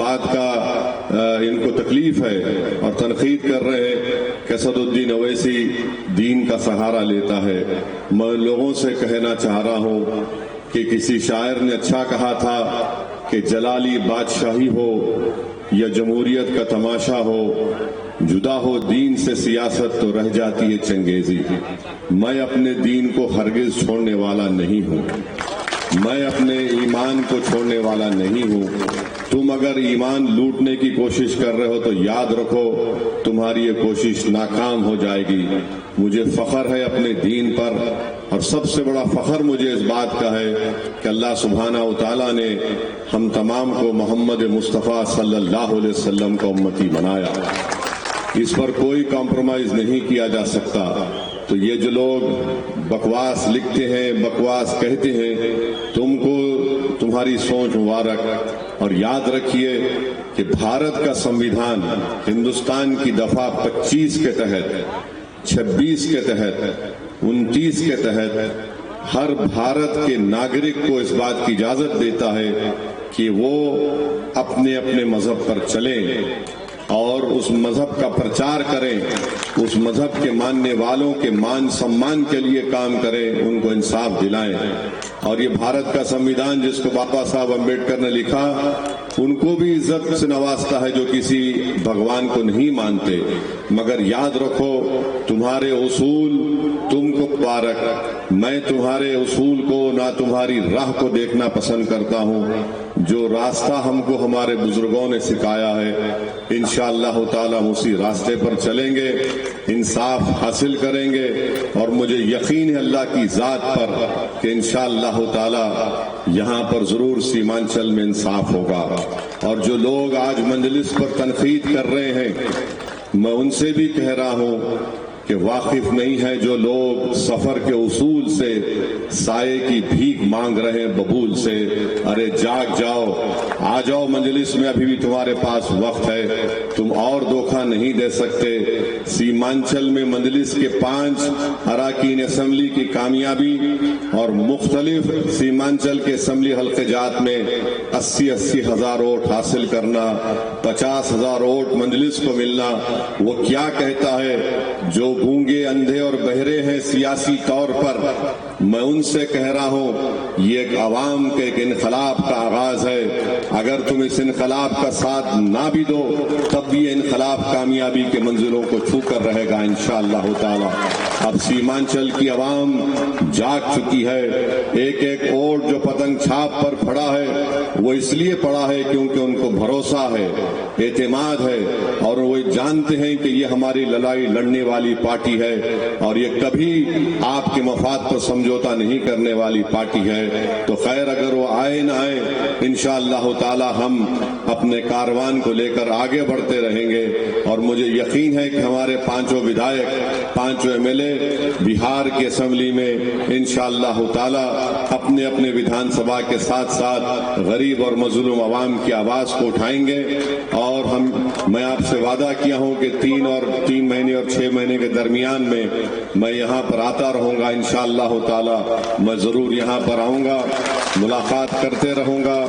بات کا ان کو تکلیف ہے اور تنقید کر رہے ہیں کہ اسد الدین اویسی دین کا سہارا لیتا ہے، میں لوگوں سے کہنا چاہ رہا ہوں کہ کسی شاعر نے اچھا کہا تھا کہ جلالی بادشاہی ہو یا جمہوریت کا تماشا ہو، جدا ہو دین سے سیاست تو رہ جاتی ہے چنگیزی۔ میں اپنے دین کو ہرگز چھوڑنے والا نہیں ہوں، میں اپنے ایمان کو چھوڑنے والا نہیں ہوں۔ تم اگر ایمان لوٹنے کی کوشش کر رہے ہو تو یاد رکھو تمہاری یہ کوشش ناکام ہو جائے گی۔ مجھے فخر ہے اپنے دین پر، اور سب سے بڑا فخر مجھے اس بات کا ہے کہ اللہ سبحانہ و تعالیٰ نے ہم تمام کو محمد مصطفیٰ صلی اللہ علیہ وسلم کا امتی بنایا۔ اس پر کوئی کمپرومائز نہیں کیا جا سکتا۔ تو یہ جو لوگ بکواس لکھتے ہیں، بکواس کہتے ہیں، تم کو تمہاری سوچ مبارک، اور یاد رکھیے کہ بھارت کا سنویدھان ہندوستان کی دفعہ 25 کے تحت، 26 کے تحت، 29 کے تحت ہر بھارت کے ناگرک کو اس بات کی اجازت دیتا ہے کہ وہ اپنے اپنے مذہب پر چلیں اور اس مذہب کا پرچار کریں، اس مذہب کے ماننے والوں کے مان سمان کے لیے کام کریں، ان کو انصاف دلائیں۔ اور یہ بھارت کا سنویدھان جس کو بابا صاحب امبیڈکر نے لکھا، ان کو بھی عزت سے نوازتا ہے جو کسی بھگوان کو نہیں مانتے، مگر یاد رکھو تمہارے اصول تم کو مبارک، میں تمہارے اصول کو نہ تمہاری راہ کو دیکھنا پسند کرتا ہوں۔ جو راستہ ہم کو ہمارے بزرگوں نے سکھایا ہے انشاءاللہ تعالی ہم اسی راستے پر چلیں گے، انصاف حاصل کریں گے، اور مجھے یقین ہے اللہ کی ذات پر کہ انشاءاللہ تعالی یہاں پر ضرور سیمانچل میں انصاف ہوگا۔ اور جو لوگ آج مجلس پر تنقید کر رہے ہیں، میں ان سے بھی کہہ رہا ہوں کہ واقف نہیں ہے جو لوگ سفر کے اصول سے سائے کی بھیک مانگ رہے ہیں ببول سے، ارے جاگ جاؤ، آ جاؤ مجلس میں، ابھی بھی تمہارے پاس وقت ہے، تم اور دھوکہ نہیں دے سکتے۔ سیمانچل میں مجلس کے 5 اراکین اسمبلی کی کامیابی اور مختلف سیمانچل کے اسمبلی حلقے جات میں 80 ہزار ووٹ حاصل کرنا، 50,000 ووٹ مجلس کو ملنا، وہ کیا کہتا ہے؟ جو گونگے اندھے اور بہرے ہیں سیاسی طور پر، میں ان سے کہہ رہا ہوں یہ ایک عوام کے ایک انقلاب کا آغاز ہے، اگر تم اس انقلاب کا ساتھ نہ بھی دو تب بھی یہ انقلاب کامیابی کے منزلوں کو چھو کر رہے گا انشاءاللہ تعالی۔ اب سیمانچل کی عوام جاگ چکی ہے، ایک ایک ووٹ جو پتنگ چھاپ پر پڑا ہے وہ اس لیے پڑا ہے کیونکہ ان کو بھروسہ ہے، اعتماد ہے، اور وہ جانتے ہیں کہ یہ ہماری لڑائی لڑنے والی پارٹی ہے اور یہ کبھی آپ کے مفاد پر سمجھوتا نہیں کرنے والی پارٹی ہے۔ تو خیر اگر وہ آئے نہ آئے انشاءاللہ تعالی ہم اپنے کاروان کو لے کر آگے بڑھتے رہیں گے، اور مجھے یقین ہے کہ ہمارے 5 ودھائک، 5 MLA بہار کی اسمبلی میں انشاءاللہ تعالی اپنے اپنے ودھان سبھا کے ساتھ ساتھ غریب اور مظلوم عوام کی آواز کو اٹھائیں گے۔ اور میں آپ سے وعدہ کیا ہوں کہ 3 مہینے اور 6 مہینے کے درمیان میں یہاں پر آتا رہوں گا انشاءاللہ تعالی، میں ضرور یہاں پر آؤں گا، ملاقات کرتے رہوں گا۔